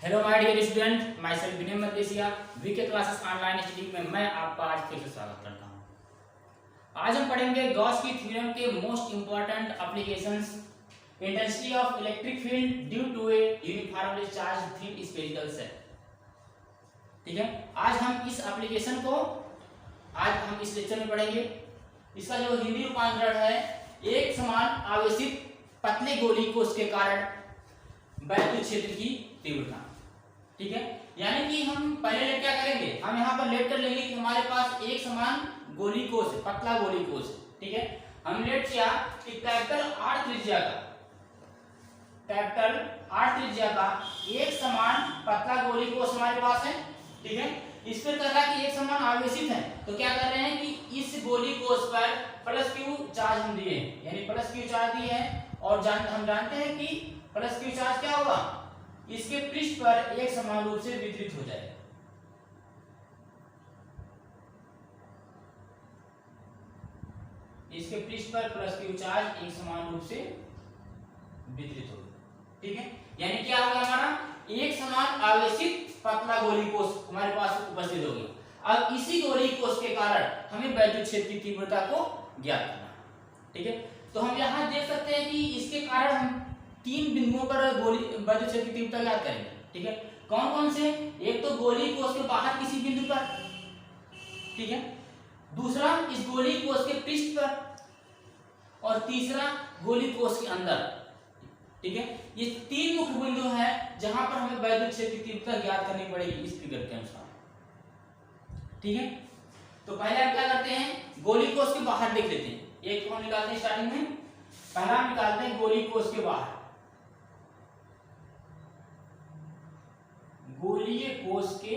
Hello my dear student, myself Vinay Malaysia VK classes online study में मैं आपका आज फिर से स्वागत करता हूं। आज हम पढ़ेंगे गॉस की थ्योरम के most important applications, intensity of electric field due to a uniformly charged thin spherical shell. ठीक है, आज हम इस एप्लीकेशन को इस लेक्चर में पढ़ेंगे। इसका जो हिंदी रूपांतरण है, एक समान आवेशित पतले गोली कोश के कारण वैद्युत क्षेत्र की तीव्रता। ठीक है, यानी कि हम पहले लेट क्या करेंगे, हम यहाँ पर लेट कर लेंगे कि हमारे पास एक समान गोली कोश है, पतला गोली कोश है। ठीक है, हम लेट किया कि कैपिटल आर त्रिज्या का एक समान पतला गोली कोश हमारे पास है। ठीक है, इस पर कर रहा है कि एक समान आवेशित है, तो क्या कर रहे हैं कि इस गोली कोश पर प्लस क्यू चार्ज हम दिए, यानी प्लस क्यू चार्ज दिए हैं। और हम जानते हैं कि प्लस क्यू चार्ज क्या होगा, इसके पृष्ठ पर एक समान रूप से वितरित हो जाएगा। इसके पृष्ठ पर प्लस क्यू चार्ज एक समान रूप से वितरित होगा। ठीक है, यानी क्या होगा, हमारा एक समान आवेशित पतला गोली कोश हमारे पास उपस्थित होगी। अब इसी गोली कोश के कारण हमें वैद्युत क्षेत्र की तीव्रता को ज्ञात करना है। ठीक है, तो हम यहाँ देख सकते हैं कि इसके कारण हम तीन बिंदुओं पर वैद्युत क्षेत्र की तीव्रता ज्ञात करेंगे। ठीक है, कौन कौन से, एक तो गोली कोश के बाहर किसी बिंदु पर, ठीक है, दूसरा इस गोली कोश के पृष्ठ पर, और तीसरा गोली कोश के अंदर। ठीक है, ये तीन मुख्य बिंदु हैं जहां पर हमें वैद्युत क्षेत्र की तीव्रता ज्ञात करनी पड़ेगी इस फिगर के अनुसार। ठीक है, तो पहले हम क्या करते हैं, गोली कोश के बाहर देख लेते हैं। एक तो हम निकालते हैं स्टार्टिंग में, पहला हम निकालते हैं गोली कोश के बाहर, गोलीय कोश के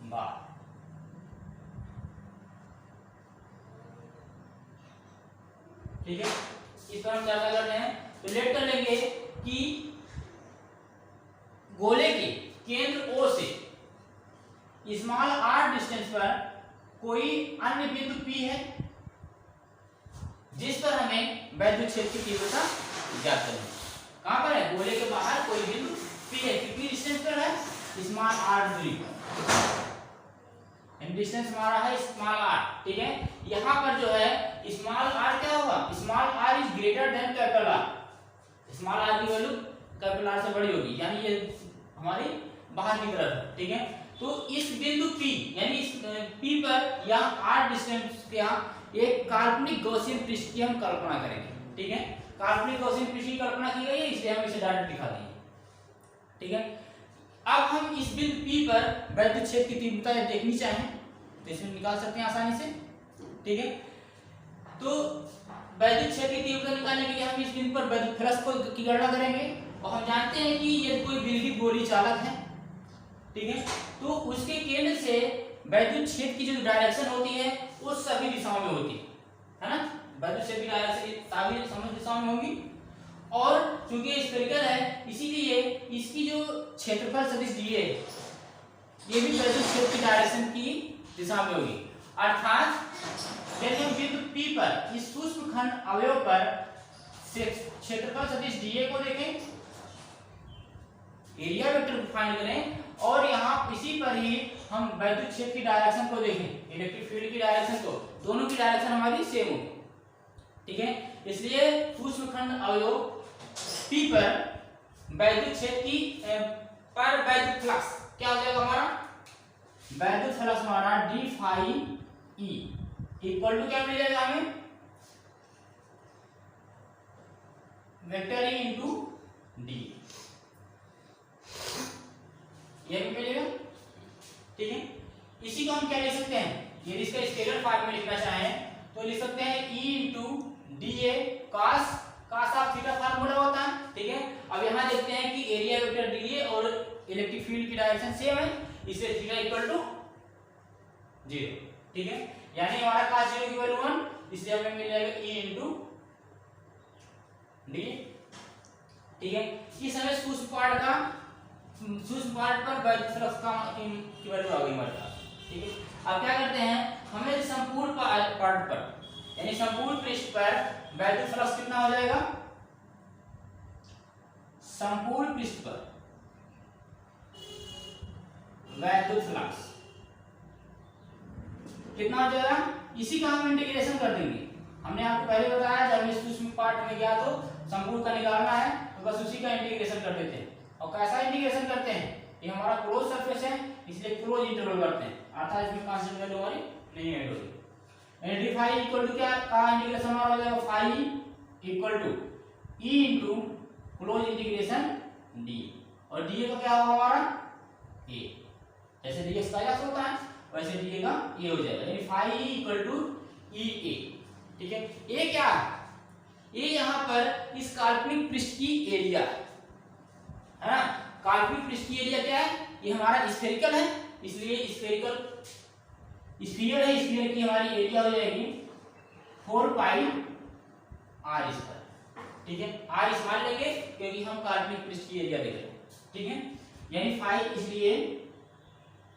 बाहर। ठीक है, इस पर हम क्या करते हैं, तो लेट कर लेंगे कि गोले के केंद्र O से स्मॉल r डिस्टेंस पर कोई अन्य बिंदु P है जिस पर हमें वैद्युत क्षेत्र की तीव्रता ज्ञात करनी है। कहां पर है, गोले के बाहर कोई बिंदु P है, कितनी डिस्टेंस पर है, स्मॉल r दूरी पर, डिस्टेंस हमारा है स्मॉल r। ठीक है, यहां पर जो है स्मॉल r क्या होगा, small r is greater than capital R। Small r की वैल्यू कैपिटल R से बड़ी होगी, यानी ये हमारी बाहर की तरफ है। ठीक है, तो इस बिंदु P यानी इस P पर या r डिस्टेंस के यहाँ एक काल्पनिक गॉसियन पृष्ठ की हम कल्पना करेंगे। ठीक है, काल्पनिक गॉसियन पृष्ठ की कल्पना की गई है, इसलिए हम इसे डायरेक्ट दिखा देंगे। ठीक है, अब हम इस बिंदु P पर वैद्युत क्षेत्र की तीव्रता देखनी चाहें तो इसमें निकाल सकते हैं आसानी से। ठीक है, तो वैद्युत क्षेत्र की तीव्रता निकालने के लिए हम इस बिंदु पर वैद्युत फ्लक्स की गणना करेंगे, और हम जानते हैं कि यदि कोई विद्युत गोली चालक है, ठीक है, तो उसके केंद्र से वैद्युत क्षेत्र की जो डायरेक्शन होती है वो सभी दिशाओं में होती है ना, वैद्युत क्षेत्र की डायरेक्शन सभी दिशाओं में होगी। और चूंकि स्फेरिकल है, इसीलिए इसकी जो क्षेत्रफल सदिश डी है, ये भी वैद्युत क्षेत्र की डायरेक्शन की दिशा में होगी। अर्थात यदि हम बिंदु P पर इस सूक्ष्म खंड अवयव पर क्षेत्रफल सदिश dA को देखें, एरिया वेक्टर को फाइंड करें, और यहाँ इसी पर ही हम वैद्युत क्षेत्र की डायरेक्शन को देखें, इलेक्ट्रिक फील्ड की डायरेक्शन को, दोनों की डायरेक्शन हमारी सेम होगी। ठीक है, इसलिए सूक्ष्म खंड अवयव P पर वैद्युत क्षेत्र की पर वैद्युत फ्लक्स क्या हो जाएगा, हमारा वैद्युत फ्लक्स हमारा d phi e equal to क्या मिल जाएगा हमें, वेक्टर E इंटू डी, ये भी मिलेगा। ठीक है, इसी को हम क्या लिख सकते हैं, यदि इसका स्केलर फॉर्म में लिखना चाहें तो लिख सकते हैं E into D A cos of theta formula होता है। ठीक है, अब यहाँ देखते हैं कि एरिया वेक्टर डी ए और इलेक्ट्रिक फील्ड की डायरेक्शन सेम है, इसलिए थीटा इक्वल टू 0। ठीक है, यानी हमारा cos 0 की वैल्यू 1, इसलिए हमें मिल जाएगा E इंटू डी। ठीक है, इस हमें सूक्ष्म पार्ट पर वैद्युत फ्लक्स की वैल्यू आ गई हमारे पास। ठीक है, अब क्या करते हैं, हमें संपूर्ण पार्ट पर यानी संपूर्ण पृष्ठ पर वैद्युत फ्लक्स कितना हो जाएगा, संपूर्ण पृष्ठ पर वैद्युत फ्लक्स कितना हो जाएगा, इसी का हम इंटीग्रेशन कर देंगे। हमने आपको पहले बताया जब हम सूक्ष्म पार्ट में गया तो संपूर्ण का निकालना है तो बस उसी का इंटीग्रेशन कर देते हैं। और कैसा इंटीग्रेशन करते हैं, ये हमारा क्लोज सरफेस है इसलिए क्लोज इंटरवल करते हैं, अर्थात इसमें कांस्टेंट वैल्यू हमारी नहीं ऐड होगी। यानी डी फाई इक्वल टू क्या का इंटीग्रेशन हमारा हो जाएगा, phi equal to E into closed integration D, और डी का क्या होगा हमारा ए, जैसे डीएक्स का एक्स होता है वैसे डी का ए हो जाएगा, यानी फाई इक्वल टू ई ए। ठीक है, ए क्या है, ये यहां पर इस काल्पनिक पृष्ठ की एरिया है ना। काल्पनिक पृष्ठ की एरिया क्या है, ये हमारा स्फेरिकल है इसलिए स्फेरिकल स्फीयर है, स्फीयर की हमारी एरिया हो जाएगी 4 पाई आर स्क्वायर। ठीक है, आर स्क्वायर लेंगे क्योंकि हम काल्पनिक पृष्ठ की एरिया देख रहे हैं। ठीक है, यानी फाई, इसलिए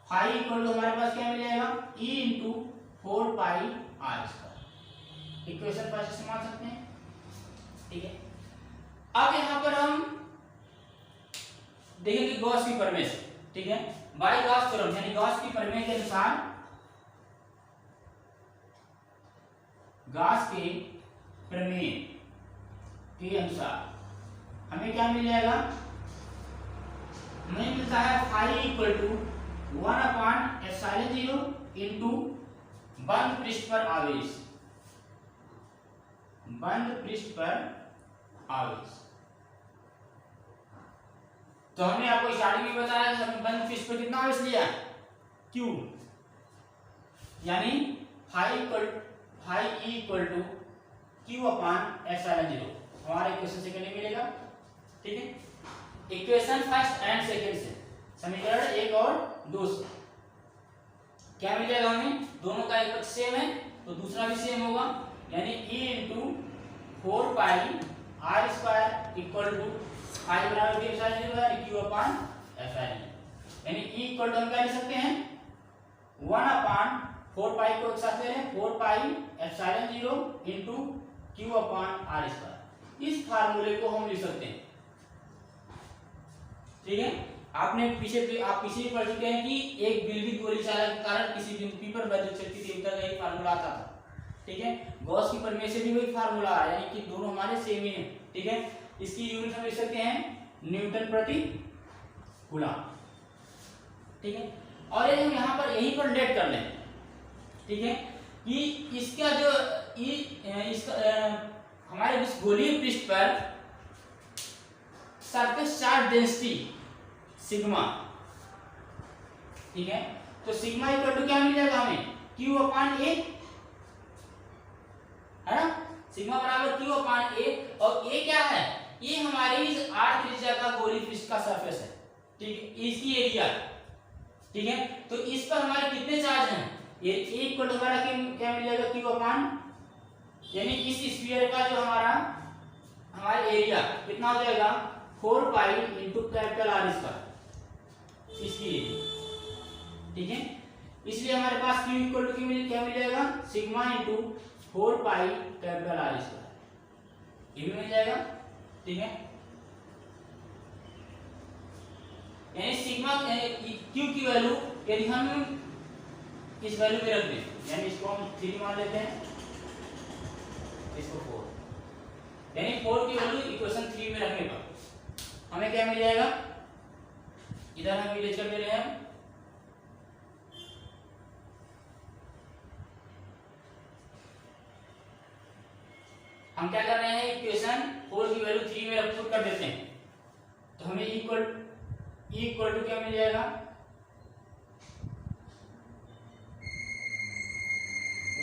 फाई इक्वल टू हमारे पास क्या मिल जाएगा, E into 4 pi R square. Equation first से मान सकते हैं। ठीक है, अब यहां पर हम देखेंगे गॉस की प्रमेय से। ठीक है, बाय गॉस थ्योरम यानी गॉस की प्रमेय के अनुसार, गॉस के प्रमेय के अनुसार हमें क्या मिल जाएगा, हमें मिलता है फाई इक्वल टू 1/ε0 इंटू बंद पृष्ठ पर आवेश, बंद पृष्ठ पर आवेश। तो हमने आपको स्टार्टिंग में बताया कि हमने बंद पृष्ठ पर कितना आवेश लिया, Q, यानी phi E equal to Q/ε0 हमारा इक्वेशन सेकंड में मिलेगा। ठीक है, इक्वेशन फर्स्ट एंड सेकंड से, समीकरण 1 और 2 से क्या मिल जाएगा हमें, दोनों का एक पक्ष सेम है तो दूसरा भी सेम होगा, यानी E into 4 pi R square equal to phi बराबर एप्सिलॉन 0 है Q/ε0, यानी E इक्वल टू हम क्या लिख सकते हैं 1/4 पाई को एक साथ ले लें 4 pi epsilon 0 into Q/r square. इस फार्मूले को हम लिख सकते हैं। ठीक है, आपने आप पीछे पढ़ चुके हैं कि एक बिजली गोली चालक के कारण किसी बिंदु पर वैद्युत शक्ति तीव्रता का एक फार्मूला आता था। ठीक है, गॉस की प्रमेय से भी वही फार्मूला आ रहा है, यानी कि दोनों हमारे सेम ही हैं। ठीक है, इसकी यूनिट हम लिख सकते हैं न्यूटन प्रति कूलम। ठीक है, और ये हम यहाँ पर यहीं पर लेट कर लें। ठीक है, कि इसका जो हमारे इस गोलीय पृष्ठ पर सरफेस चार्ज डेंसिटी सिग्मा। ठीक है, तो सिग्मा इक्वल टू क्या मिल जाएगा हमें Q/A, है ना, सिग्मा बराबर Q/A, और A क्या है, ये हमारी इस r त्रिज्या का गोलीय पृष्ठ का सरफेस है। ठीक है, इसकी एरिया। ठीक है, तो इस पर हमारे कितने चार्ज हैं, ये A इक्वल टू हमारा क्या मिल जाएगा Q/, यानी इस स्फीयर का जो हमारा एरिया कितना हो जाएगा 4 pi into capital R square, इसकी एरिया। ठीक है, इसलिए हमारे पास Q इक्वल टू क्या मिल जाएगा sigma into 4 pi capital R square, ये भी मिल जाएगा। ठीक है, यानी सिग्मा Q की वैल्यू यदि हम इस वैल्यू में रख दें, यानी इसको हम 3 मान लेते हैं, इसको 4, यानी 4 की वैल्यू इक्वेशन 3 में रखने पर हमें क्या मिल जाएगा, इधर हम विलेज कर दे रहे हैं, हम क्या कर रहे हैं इक्वेशन 4 की वैल्यू 3 में रख कर देते हैं, तो हमें इक्वल टू क्या मिल जाएगा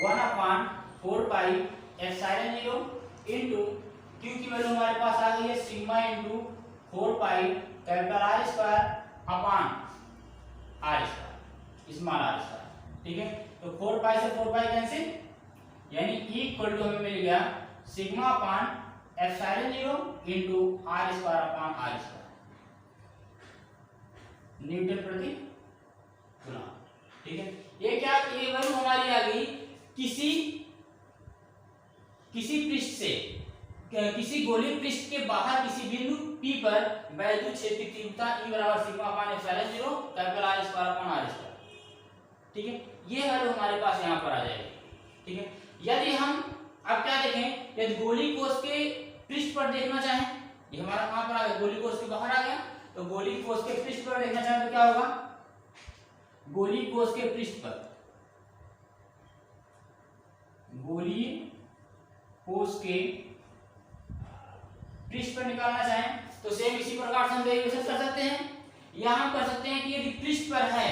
1/4 पाई एप्सिलॉन 0 इंटू Q की वैल्यू हमारे पास आ गई है sigma into 4 pi capital R square upon R square, small r square. ठीक है, तो 4 पाई से 4 पाई कैंसिल, यानी E इक्वल टू हमें मिल गया sigma upon epsilon 0 into R square upon R square, Newton प्रति कूलम। ठीक है, ये क्या, ये वैल्यू हमारी आ गई किसी पृष्ठ से, किसी गोलीय पृष्ठ के बाहर किसी बिंदु P पर वैद्युत क्षेत्र की तीव्रता E बराबर sigma upon epsilon 0 capital R square upon R square. ठीक है, ये वैल्यू हमारे पास यहाँ पर आ जाएगी। ठीक है, यदि हम अब क्या देखें, यदि गोली कोष के पृष्ठ पर देखना चाहें, ये हमारा कहां पर आ गया, गोली कोष के बाहर आ गया, तो गोली कोष के पृष्ठ पर देखना चाहें तो क्या होगा, गोली कोष के पृष्ठ पर, गोली कोष के पृष्ठ पर निकालना चाहें तो सेम इसी प्रकार से हम डेरिवेशन कर सकते हैं, या हम कर सकते हैं कि यदि पृष्ठ पर है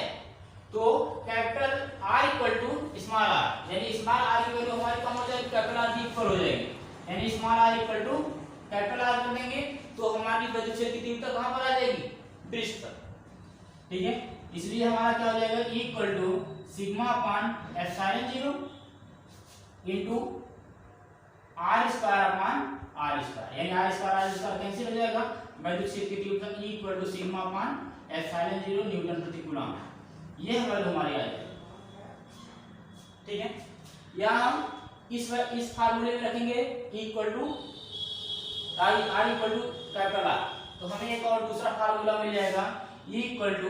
तो capital R equal to small r, यानी स्मॉल r की वैल्यू हमारी कम हो जाएगी, कैपिटल R की इक्वल हो जाएगी, यानी small r equal to capital R कर देंगे तो हमारी वैद्युत क्षेत्र की तीव्रता कहां पर आ जाएगी, पृष्ठ पर। ठीक है, इसलिए हमारा क्या हो जाएगा, E equal to sigma upon epsilon 0 into R square upon R square, यानी R स्क्वायर कैंसिल हो जाएगा, वैद्युत क्षेत्र की तीव्रता E equal to sigma upon epsilon 0 newton प्रति कूलम, ये वैल्यू हमारी आ जाएगी। ठीक है, या हम इस फार्मूले में रखेंगे E equal to R equal to capital R, तो हमें एक और दूसरा फार्मूला मिल जाएगा, E equal to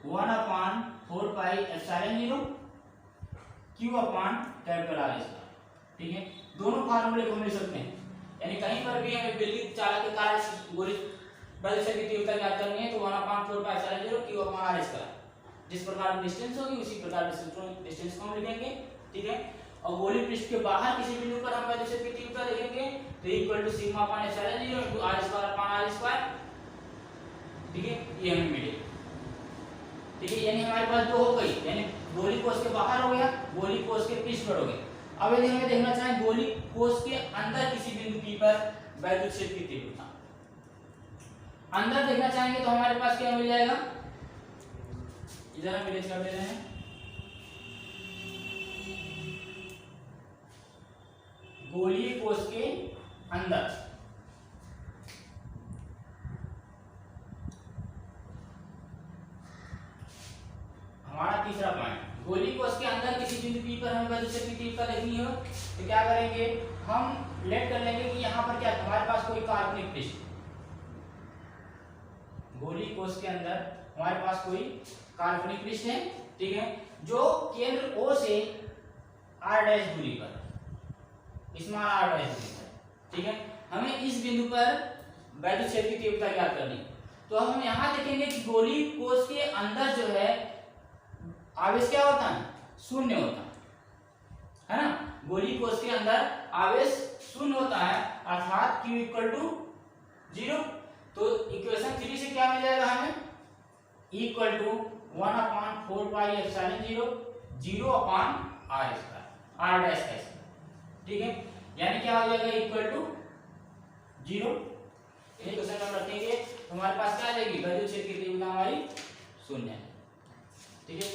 1 upon 4 pi epsilon 0 Q upon capital R square. ठीक है, दोनों फार्मूले को मिल सकते हैं, यानी कहीं पर भी हमें विद्युत चालक के कारण गोली वैद्युत क्षेत्र की तीव्रता ज्ञात करनी है तो 1 अपान 4 पाई एप्सिलॉन 0 Q अपान R स्क्वायर, जिस प्रकार डिस्टेंस होगी उसी प्रकार डिस्टेंस को हम लिखेंगे। ठीक है, और गोली पृष्ठ के बाहर किसी बिंदु पर हम वैद्युत क्षेत्र की तीव्रता लिखेंगे तो equal to sigma upon epsilon 0 into R square upon R square. ठीक है, ये हमें मिले। ठीक है, यानी हमारे पास दो हो गई, यानी गोली कोष के बाहर हो गया, गोली कोष के पृष्ठ पर हो गया। अब यदि हमें देखना चाहें गोली कोष के अंदर किसी बिंदु P पर वैद्युत क्षेत्र की तीव्रता, अंदर देखना चाहेंगे तो हमारे पास क्या मिल जाएगा, इधर हम इरेज कर दे रहे हैं, गोलीय कोष के अंदर हमारा तीसरा पॉइंट, गोली कोष के अंदर किसी बिंदु P पर हमें वैद्युत क्षेत्र की तीव्रता देखनी हो तो क्या करेंगे, हम लेट कर लेंगे कि यहाँ पर क्या हमारे पास कोई काल्पनिक पृष्ठ, गोली कोष के अंदर हमारे पास कोई काल्पनिक पृष्ठ है। ठीक है, जो केंद्र O से r डैश दूरी पर, स्मॉल r डैश दूरी पर। ठीक है, हमें इस बिंदु पर वैद्युत क्षेत्र की तीव्रता ज्ञात करनी, तो हम यहाँ देखेंगे कि गोली कोष के अंदर जो है आवेश क्या होता है, शून्य होता है ना, गोली कोष के अंदर आवेश शून्य होता है, अर्थात Q इक्वल टू 0। तो इक्वेशन 3 से क्या मिल जाएगा हमें, E equal to 1 upon 4 pi epsilon 0 upon R square, R dash का स्क्वायर। ठीक है, यानी क्या हो जाएगा, इक्वल टू 0। ये क्वेश्चन हम रखेंगे तो हमारे पास क्या आ जाएगी, वैद्युत क्षेत्र की तीव्रता हमारी शून्य है। ठीक है,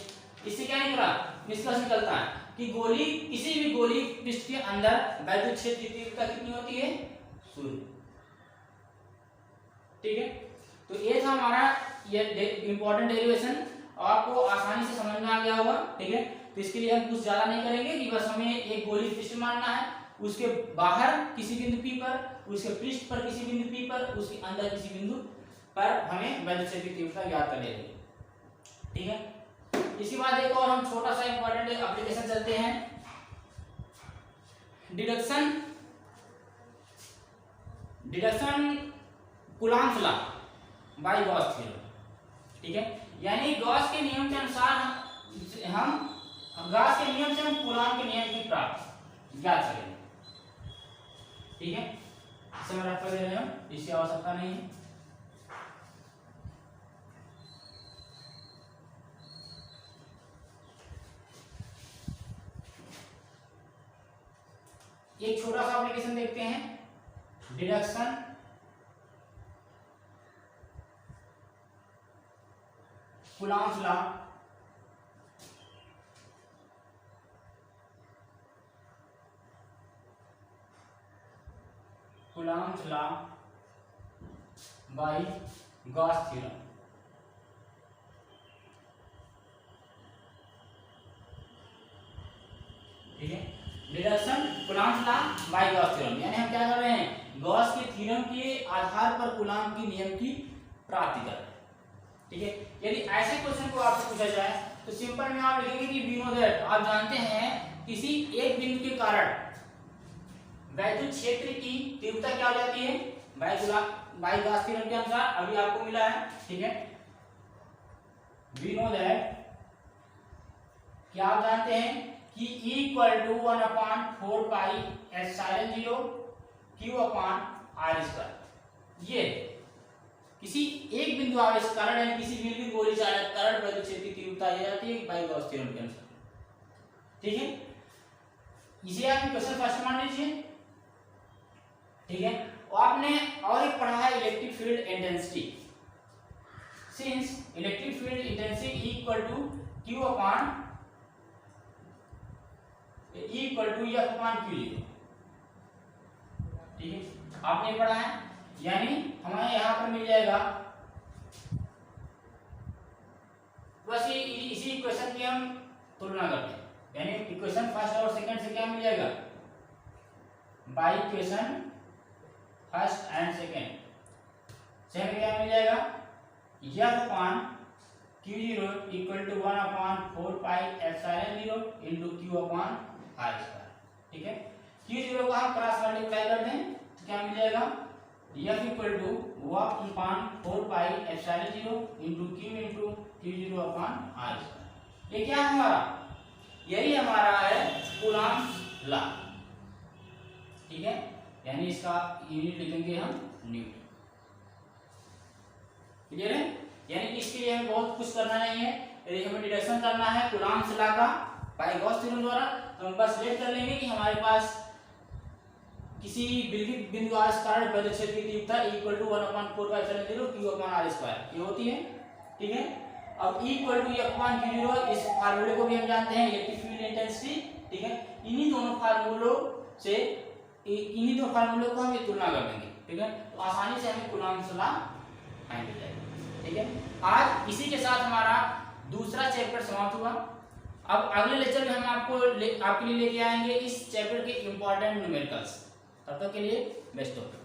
इससे क्या निकला, निष्कर्ष निकलता है कि गोली किसी भी गोली पृष्ठ के अंदर वैद्युत क्षेत्र की तीव्रता कितनी होती है, 0। ठीक है, तो ये था हमारा ये इंपॉर्टेंट डेरिवेशन, आपको आसानी से समझ में आ गया होगा। ठीक है, तो इसके लिए हम कुछ ज्यादा नहीं करेंगे कि बस हमें एक गोली पृष्ठ मानना है, उसके बाहर किसी बिंदु P पर, उसके पृष्ठ पर किसी बिंदु P पर, उसके अंदर किसी बिंदु पर हमें वैद्युत क्षेत्र की तीव्रता ज्ञात कर लेनी है। ठीक है, इसके बाद एक और हम छोटा सा इंपॉर्टेंट एप्लीकेशन चलते हैं, deduction Coulomb's law by Gauss theorem. ठीक है, यानी गॉस के नियम के अनुसार हम गॉस के नियम से हम कूलॉम के नियम की प्राप्त ज्ञात करेंगे। ठीक है, इसे मैं रख कर दे रहे हैं, इसकी आवश्यकता नहीं है। एक छोटा सा एप्लीकेशन देखते हैं, deduction Coulomb's law by Gauss theorem. ठीक है, deduction Coulomb's law by Gauss theorem, यानी हम क्या कर रहे हैं, गॉस के थ्योरम के आधार पर कूलाम की नियम की प्राप्ति कर रहे हैं। ठीक है, यदि ऐसे क्वेश्चन को आपसे पूछा जाए तो सिंपल में आप लिखेंगे कि वी नो दैट, आप जानते हैं किसी एक बिंदु के कारण वैद्युत क्षेत्र की तीव्रता क्या हो जाती है, बाई गॉस थ्योरम के अनुसार अभी आपको मिला है। ठीक है, वी नो दैट, क्या आप जानते हैं कि E equal to 1/4 pi epsilon 0 Q upon R square. ये किसी एक बिंदु आवेश कारण यानी किसी बिंदु गोली चालक कारण वैद्युत क्षेत्र की तीव्रता यह जाती है बाई गॉस थ्योरम के अनुसार। ठीक है, इसे आप क्वेश्चन फर्स्ट मान लीजिए। ठीक है, और आपने और एक पढ़ा है electric field intensity. Since electric field intensity equal to Q upon equal to F upon Q0। ठीक है, आपने पढ़ा है, यानी हमें यहाँ पर मिल जाएगा बस इसी इक्वेशन की हम तुलना करते हैं, यानी इक्वेशन फर्स्ट और सेकंड से क्या मिल जाएगा, by equation first and second से हमें क्या मिल जाएगा, F upon Q0 equal to 1/4 pi epsilon 0 into Q upon R square. ठीक है, Q0 का हम क्रॉस मल्टीप्लाई कर दें तो क्या मिल जाएगा, F equal to 1/4 pi epsilon 0 into Q0 upon R square. ये क्या है हमारा, यही हमारा है कूलॉम्स लॉ। ठीक है, यानी इसका यूनिट लिखेंगे हम न्यूटन। क्लियर है, यानी कि इसके लिए हमें बहुत कुछ करना नहीं है, यदि हमें डिडक्शन करना है कूलॉम्स लॉ का बाय गॉस थ्योरम द्वारा तो हम बस लेट कर लेंगे कि हमारे पास किसी बिंदु आवेश कारण वैद्युत क्षेत्र की तीव्रता equal to 1/4 pi epsilon 0 Q upon R square ये होती है। ठीक है, अब equal to F upon Q0 इस फार्मूले को भी हम जानते हैं इलेक्ट्रिक फील्ड इंटेंसिटी। ठीक है, इन्हीं दोनों फार्मूलों को हम तुलना कर देंगे। ठीक है, तो आसानी से हमें कूलॉम्स लॉ फाइंड हो जाएगा। ठीक है, आज इसी के साथ हमारा दूसरा चैप्टर समाप्त हुआ। अब अगले लेक्चर में हम आपके लिए लेके आएंगे इस चैप्टर के इंपॉर्टेंट न्यूमेरिकल्स। तब तक के लिए बेस्ट ऑफ लक।